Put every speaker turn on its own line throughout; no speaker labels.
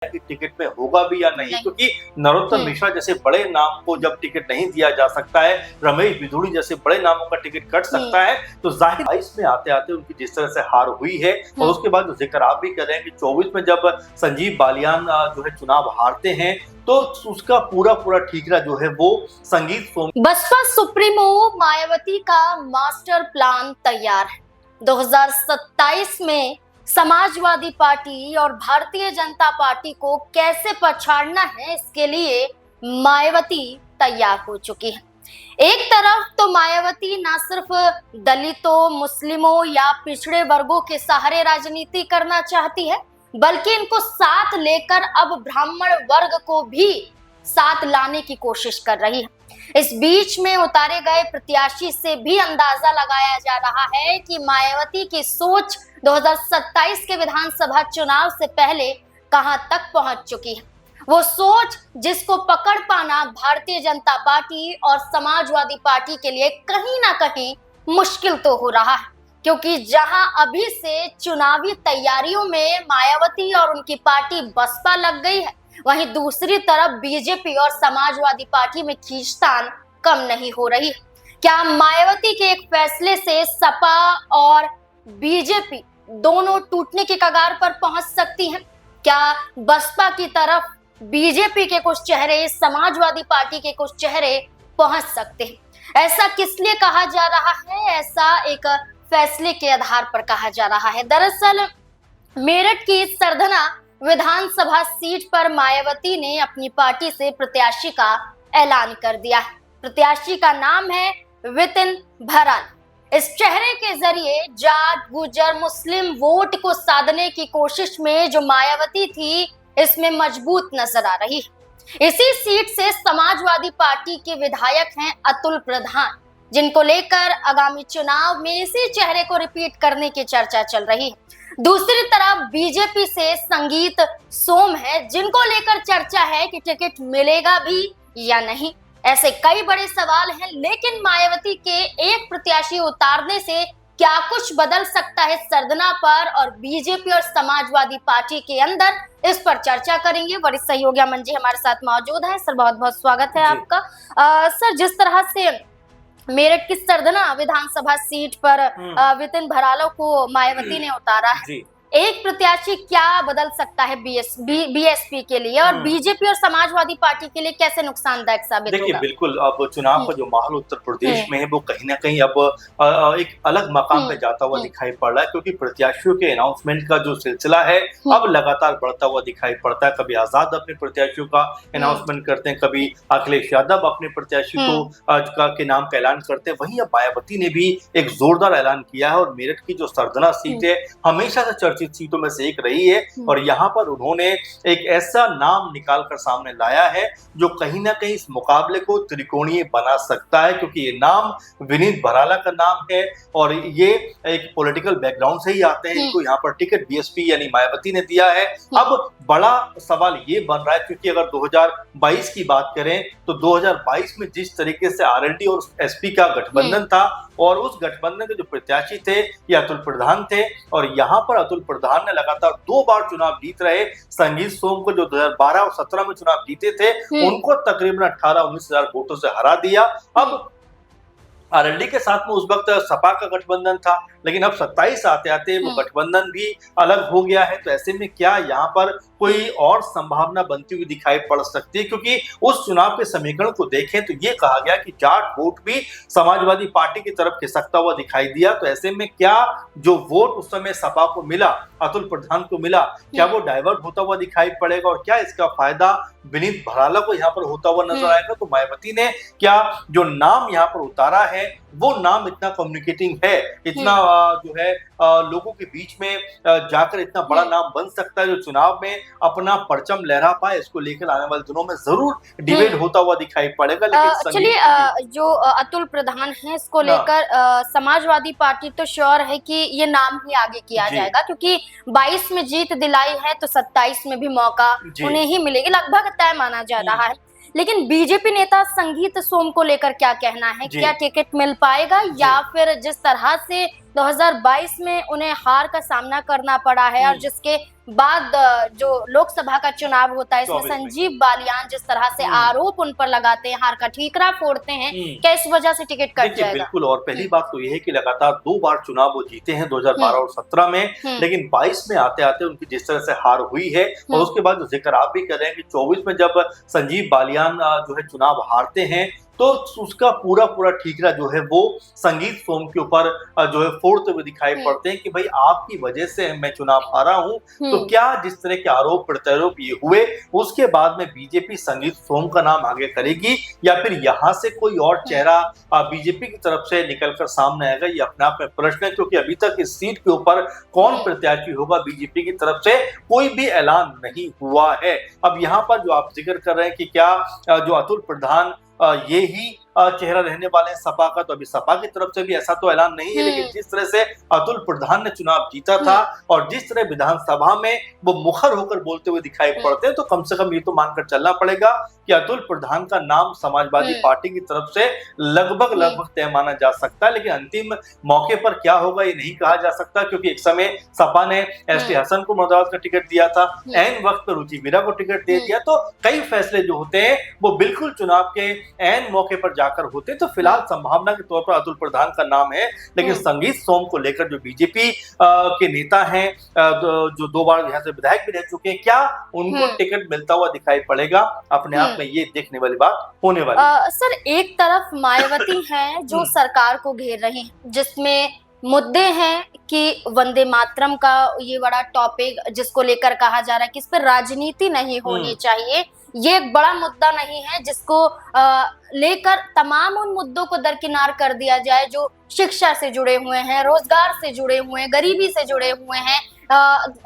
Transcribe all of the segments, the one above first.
कि टिकट में होगा भी या नहीं, क्योंकि नरोत्तम मिश्रा जैसे बड़े नाम को जब टिकट नहीं दिया जा सकता है, रमेश बिधूड़ी जैसे बड़े नामों का टिकट कट सकता है, तो जाहिर 22 में आते आते उनकी जिस तरह से हार हुई है, और उसके बाद जो जिक्र आप भी कर रहे हैं कि 24 में जब संजीव बालियान जो है चुनाव हारते हैं, तो उसका पूरा ठीकरा जो है वो संगीत सोम।
बसपा सुप्रीमो मायावती का मास्टर प्लान तैयार है। 2027 में समाजवादी पार्टी और भारतीय जनता पार्टी को कैसे पछाड़ना है, इसके लिए मायावती तैयार हो चुकी है। एक तरफ तो मायावती न सिर्फ दलितों, मुस्लिमों या पिछड़े वर्गों के सहारे राजनीति करना चाहती है, बल्कि इनको साथ लेकर अब ब्राह्मण वर्ग को भी साथ लाने की कोशिश कर रही है। इस बीच में उतारे गए प्रत्याशी से भी अंदाजा लगाया जा रहा है कि मायावती की सोच 2027 के विधानसभा चुनाव से पहले कहां तक पहुंच चुकी है। वो सोच जिसको पकड़ पाना भारतीय जनता पार्टी और समाजवादी पार्टी के लिए कहीं ना कहीं मुश्किल तो हो रहा है, क्योंकि जहां अभी से चुनावी तैयारियों में मायावती और उनकी पार्टी बसपा लग गई है, वहीं दूसरी तरफ बीजेपी और समाजवादी पार्टी में खींचतान कम नहीं हो रही। क्या मायावती के एक फैसले से सपा और बीजेपी दोनों टूटने के कगार पर पहुंच सकती हैं? क्या बसपा की तरफ बीजेपी के कुछ चेहरे, समाजवादी पार्टी के कुछ चेहरे पहुंच सकते हैं? ऐसा किस लिए कहा जा रहा है? ऐसा एक फैसले के आधार पर कहा जा रहा है। दरअसल मेरठ की सरधना विधानसभा सीट पर मायावती ने अपनी पार्टी से प्रत्याशी का ऐलान कर दिया है। प्रत्याशी का नाम है वितिन भराल। इस चेहरे के जरिए जाट, गुर्जर, मुस्लिम वोट को साधने की कोशिश में जो मायावती थी, इसमें मजबूत नजर आ रही है। इसी सीट से समाजवादी पार्टी के विधायक हैं अतुल प्रधान, जिनको लेकर आगामी चुनाव में इसी चेहरे को रिपीट करने की चर्चा चल रही है। दूसरी तरफ बीजेपी से संगीत सोम है, जिनको लेकर चर्चा है कि टिकट मिलेगा भी या नहीं। ऐसे कई बड़े सवाल हैं, लेकिन मायावती के एक प्रत्याशी उतारने से क्या कुछ बदल सकता है सरधना पर और बीजेपी और समाजवादी पार्टी के अंदर, इस पर चर्चा करेंगे। वरिष्ठ सहयोगी अमन जी हमारे साथ मौजूद है। सर बहुत बहुत स्वागत है आपका। सर, जिस तरह से मेरठ की सरधना विधानसभा सीट पर वितिन भरालो को मायावती ने उतारा है, एक प्रत्याशी क्या बदल सकता है बीएसपी के लिए, और बीजेपी और समाजवादी पार्टी के लिए कैसे नुकसानदायक साबित होगा?
देखिए, बिल्कुल अब चुनाव का जो माहौल उत्तर प्रदेश में है वो कहीं ना कहीं अब एक अलग मकाम पे जाता हुआ दिखाई पड़ रहा है, क्योंकि प्रत्याशियों के अनाउंसमेंट का जो सिलसिला है अब लगातार बढ़ता हुआ दिखाई पड़ता है। कभी आजाद अपने प्रत्याशियों का अनाउंसमेंट करते हैं, कभी अखिलेश यादव अपने प्रत्याशी को के नाम का ऐलान करते हैं। वहीं अब मायावती ने भी एक जोरदार ऐलान किया है, और मेरठ की जो सरधना सीट है हमेशा से सीटों में से एक रही है, और यहाँ पर उन्होंने एक ऐसा नाम निकाल कर सामने लाया है जो कहीं ना कहीं इस मुकाबले को त्रिकोणीय बना सकता है, क्योंकि ये नाम विनीत भराला का नाम है और ये एक पॉलिटिकल बैकग्राउंड से ही आते हैं। इनको यहाँ पर टिकट बीएसपी यानी मायावती ने दिया है। अब बड़ा सवाल ये बन रहा है, क्योंकि अगर 2022 की बात करें तो 2022 में जिस तरीके से आरएलडी और एसपी का गठबंधन था, और उस गठबंधन के जो प्रत्याशी थे ये अतुल प्रधान थे, और यहाँ पर अतुल प्रधान ने लगातार 2 बार चुनाव जीत रहे संगीत सोम को, जो 2012 और 17 में चुनाव जीते थे, उनको तकरीबन 18-19 हजार वोटों से हरा दिया। अब आरएलडी के साथ में उस वक्त सपा का गठबंधन था, लेकिन अब 27 आते आते वो गठबंधन भी अलग हो गया है। तो ऐसे में क्या यहाँ पर कोई और संभावना बनती हुई दिखाई पड़ सकती है, क्योंकि उस चुनाव के समीकरण को देखें तो ये कहा गया कि जाट वोट भी समाजवादी पार्टी की तरफ खिसकता हुआ दिखाई दिया। तो ऐसे में क्या जो वोट उस समय सपा को मिला, अतुल प्रधान को मिला, क्या वो डाइवर्ट होता हुआ दिखाई पड़ेगा, और क्या इसका फायदा विनीत भराला को यहाँ पर होता हुआ नजर आएगा? तो मायावती ने क्या जो नाम यहाँ पर उतारा है वो नाम इतना कम्युनिकेटिंग है, इतना जो है लोगों के बीच में जाकर इतना बड़ा नाम बन सकता है जो चुनाव में अपना परचम लहरा पाए, इसको लेकर आने वाले दिनों में जरूर डिबेट होता हुआ दिखाई पड़ेगा। लेकिन
चलिए, जो अतुल प्रधान है इसको लेकर समाजवादी पार्टी तो श्योर है कि ये नाम ही आगे किया जाएगा, क्योंकि 22 में जीत दिलाई है तो 27 में भी मौका उन्हें ही मिलेगी, लगभग तय माना जा रहा है। लेकिन बीजेपी नेता संगीत सोम को लेकर क्या कहना है? क्या टिकट मिल पाएगा, या फिर जिस तरह से 2022 में उन्हें हार का सामना करना पड़ा है और जिसके बाद जो लोकसभा का चुनाव होता है इसमें संजीव बालियान जिस तरह से आरोप उन पर लगाते हैं, हार का ठीकरा फोड़ते हैं, क्या इस वजह से टिकट कट जाएगा?
बिल्कुल, और पहली बात तो यह है कि लगातार 2 बार चुनाव वो जीते हैं, 2012 और 17 में, लेकिन 22 में आते आते उनकी जिस तरह से हार हुई है और उसके बाद जो जिक्र आप भी कर रहे हैं कि 24 में जब संजीव बालियान जो है चुनाव हारते हैं तो उसका पूरा ठीकरा जो है वो संगीत सोम के ऊपर जो है फोड़ते हुए दिखाई पड़ते हैं कि भाई आपकी वजह से मैं चुनाव हारा हूं। तो क्या जिस तरह के आरोप प्रत्यारोप ये हुए उसके बाद में बीजेपी संगीत सोम का नाम आगे करेगी या फिर यहाँ से कोई और चेहरा बीजेपी की तरफ से निकलकर सामने आएगा, ये अपने आप में प्रश्न है, क्योंकि अभी तक इस सीट के ऊपर कौन प्रत्याशी होगा बीजेपी की तरफ से कोई भी ऐलान नहीं हुआ है। अब यहाँ पर जो आप जिक्र कर रहे हैं कि क्या जो अतुल प्रधान ये ही चेहरा रहने वाले हैं सपा का, तो अभी सपा की तरफ से भी ऐसा तो ऐलान नहीं है, लेकिन जिस तरह से अतुल प्रधान ने चुनाव जीता था और जिस तरह विधानसभा में वो मुखर होकर बोलते हुए दिखाई पड़ते हैं, तो कम से कम ये तो मानकर चलना पड़ेगा कि अतुल प्रधान का नाम समाजवादी पार्टी की तरफ से लगभग तय माना जा सकता है। लेकिन अंतिम मौके पर क्या होगा ये नहीं कहा जा सकता, क्योंकि एक समय सपा ने एसटी हसन को मुरादाबाद का टिकट दिया था, ऐन वक्त पर रुचि मीरा को टिकट दे दिया, तो कई फैसले जो होते हैं वो बिल्कुल चुनाव के ऐन मौके पर जाकर होते। तो फिलहाल संभावना के तौर पर अतुल प्रधान का नाम है, लेकिन संगीत सोम को लेकर जो बीजेपी के नेता हैं जो 2 बार यहाँ से विधायक भी रह चुके हैं, क्या उनको टिकट मिलता हुआ दिखाई पड़ेगा? अपने आप में ये देखने वाली बात होने वाली।
सर, एक तरफ मायावती हैं जो सरकार को घेर रही हैं, जिसमें मुद्दे हैं कि वंदे मातरम का ये बड़ा टॉपिक जिसको लेकर कहा जा रहा है कि इस पर राजनीति नहीं होनी चाहिए, ये एक बड़ा मुद्दा नहीं है जिसको लेकर तमाम उन मुद्दों को दरकिनार कर दिया जाए जो शिक्षा से जुड़े हुए हैं, रोजगार से जुड़े हुए हैं, गरीबी से जुड़े हुए हैं,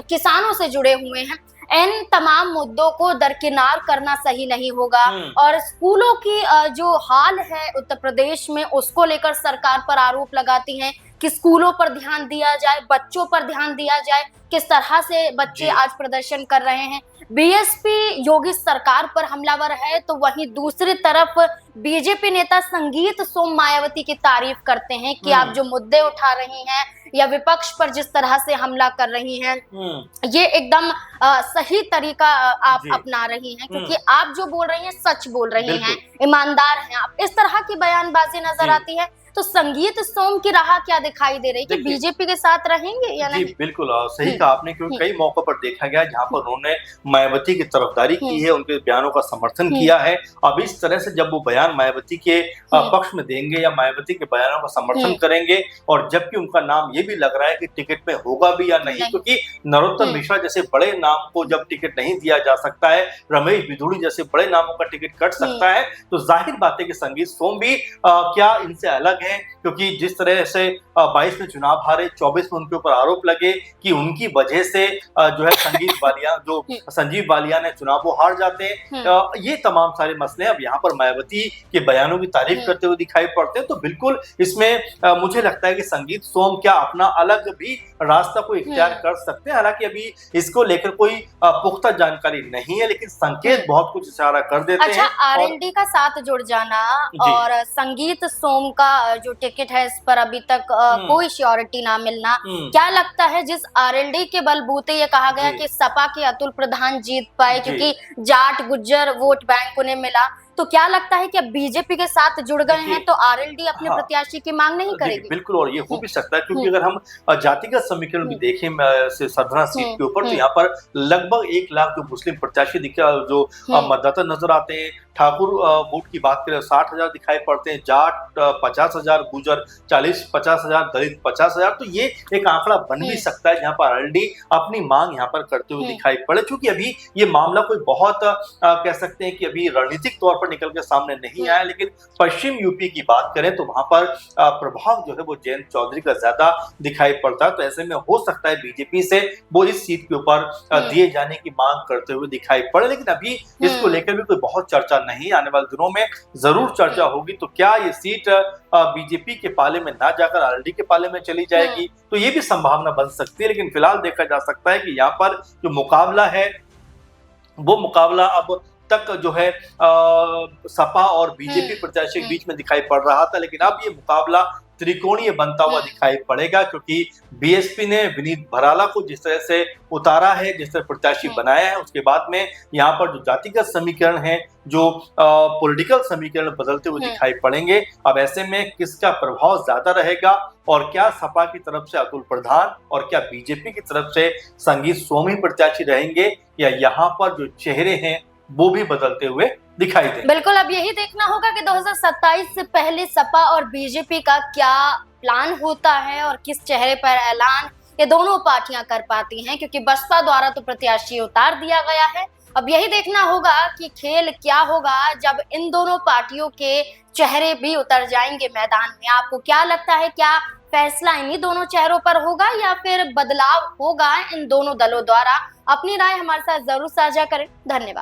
किसानों से जुड़े हुए हैं। इन तमाम मुद्दों को दरकिनार करना सही नहीं होगा और स्कूलों की जो हाल है उत्तर प्रदेश में उसको लेकर सरकार पर आरोप लगाती हैं कि स्कूलों पर ध्यान दिया जाए, बच्चों पर ध्यान दिया जाए, किस तरह से बच्चे आज प्रदर्शन कर रहे हैं। बीएसपी योगी सरकार पर हमलावर है तो वहीं दूसरी तरफ बीजेपी नेता संगीत सोम मायावती की तारीफ करते हैं कि आप जो मुद्दे उठा रही हैं या विपक्ष पर जिस तरह से हमला कर रही हैं ये एकदम सही तरीका आप अपना रही हैं, क्योंकि आप जो बोल रही हैं सच बोल रही हैं, ईमानदार हैं आप, इस तरह की बयानबाजी नजर आती है। तो संगीत सोम की राह क्या दिखाई दे रही है कि बीजेपी के साथ रहेंगे या नहीं?
जी बिल्कुल सही कहा आपने, क्योंकि कई मौकों पर देखा गया जहां पर उन्होंने मायावती की तरफदारी की है, उनके बयानों का समर्थन किया है। अब इस तरह से जब वो बयान मायावती के पक्ष में देंगे या मायावती के बयानों का समर्थन करेंगे, और जबकि उनका नाम ये भी लग रहा है कि टिकट में होगा भी या नहीं, क्योंकि नरोत्तम मिश्रा जैसे बड़े नाम को जब टिकट नहीं दिया जा सकता है, रमेश बिधूड़ी जैसे बड़े नामों का टिकट कट सकता है, तो जाहिर बात है कि संगीत सोम भी क्या इनसे अलग है, क्योंकि जिस तरह से 22 में चुनाव हारे, 24 में उनके ऊपर आरोप लगे कि उनकी वजह से जो है संजीव बालियान है चुनाव वो हार जाते हैं। ये तमाम सारे मसले अब यहाँ पर मायावती के बयानों की तारीफ करते हुए दिखाई पड़ते हैं। तो बिल्कुल इसमें मुझे लगता है कि संगीत सोम क्या अपना अलग भी रास्ता को इख्तियार कर सकते हैं। हालांकि अभी इसको लेकर कोई पुख्ता जानकारी नहीं है, लेकिन संकेत बहुत कुछ इशारा कर देते हैं।
आरएलडी का साथ जुड़ जाना और संगीत सोम का जो टिकट है इस पर अभी तक कोई श्योरिटी ना मिलना, क्या लगता है जिस आरएलडी के बलबूते ये कहा गया कि सपा के अतुल प्रधान जीत पाए क्योंकि जाट गुज्जर वोट बैंक उन्हें मिला, तो क्या लगता है कि अब बीजेपी के साथ जुड़ गए हैं तो आरएलडी अपने प्रत्याशी की मांग नहीं करेगी?
बिल्कुल, और ये हो भी सकता है, क्योंकि अगर हम जातिगत समीकरण भी देखें सदना सीट के ऊपर, तो यहाँ पर लगभग 1 लाख जो मुस्लिम प्रत्याशी जो मतदाता नजर आते हैं। ठाकुर वोट की बात करें 60,000 दिखाई पड़ते हैं, जाट 50,000, गुजर 40-50,000, दलित 50,000, तो ये एक आंकड़ा बन भी सकता है जहाँ पर आरएलडी अपनी मांग यहाँ पर करते हुए दिखाई पड़े। चूंकि अभी ये मामला कोई बहुत कह सकते हैं कि अभी रणनीतिक तौर पर निकल के सामने नहीं आया, लेकिन पश्चिम यूपी की बात करें तो वहां पर प्रभाव जो है वो जयंत चौधरी का ज्यादा दिखाई पड़ता है। तो ऐसे में हो सकता है बीजेपी से वो इस सीट के ऊपर दिए जाने की मांग करते हुए दिखाई पड़े, लेकिन अभी इसको लेकर भी कोई बहुत चर्चा नहीं। आने वाले दिनों में जरूर चर्चा होगी। तो क्या ये सीट बीजेपी के पाले में ना जाकर आरएलडी के पाले में चली जाएगी, तो ये भी संभावना बन सकती है। लेकिन फिलहाल देखा जा सकता है कि यहाँ पर जो मुकाबला है वो मुकाबला अब तक जो है सपा और बीजेपी प्रत्याशी के बीच में दिखाई पड़ रहा था, लेकिन अब ये मुकाबला त्रिकोणीय बनता हुआ दिखाई पड़ेगा, क्योंकि बीएसपी ने विनीत भराला को जिस तरह से उतारा है, जिस तरह प्रत्याशी बनाया है, उसके बाद में यहाँ पर जो जातिगत समीकरण है, जो पॉलिटिकल समीकरण बदलते हुए दिखाई पड़ेंगे। अब ऐसे में किसका प्रभाव ज्यादा रहेगा और क्या सपा की तरफ से अतुल प्रधान और क्या बीजेपी की तरफ से संगीत सोमी प्रत्याशी रहेंगे, या यहाँ पर जो चेहरे हैं वो भी बदलते हुए दिखाई दे।
बिल्कुल, अब यही देखना होगा कि 2027 से पहले सपा और बीजेपी का क्या प्लान होता है और किस चेहरे पर ऐलान ये दोनों पार्टियां कर पाती हैं, क्योंकि बसपा द्वारा तो प्रत्याशी उतार दिया गया है। अब यही देखना होगा कि खेल क्या होगा जब इन दोनों पार्टियों के चेहरे भी उतर जाएंगे मैदान में। आपको क्या लगता है, क्या फैसला इन्हीं दोनों चेहरों पर होगा या फिर बदलाव होगा इन दोनों दलों द्वारा? अपनी राय हमारे साथ जरूर साझा करें। धन्यवाद।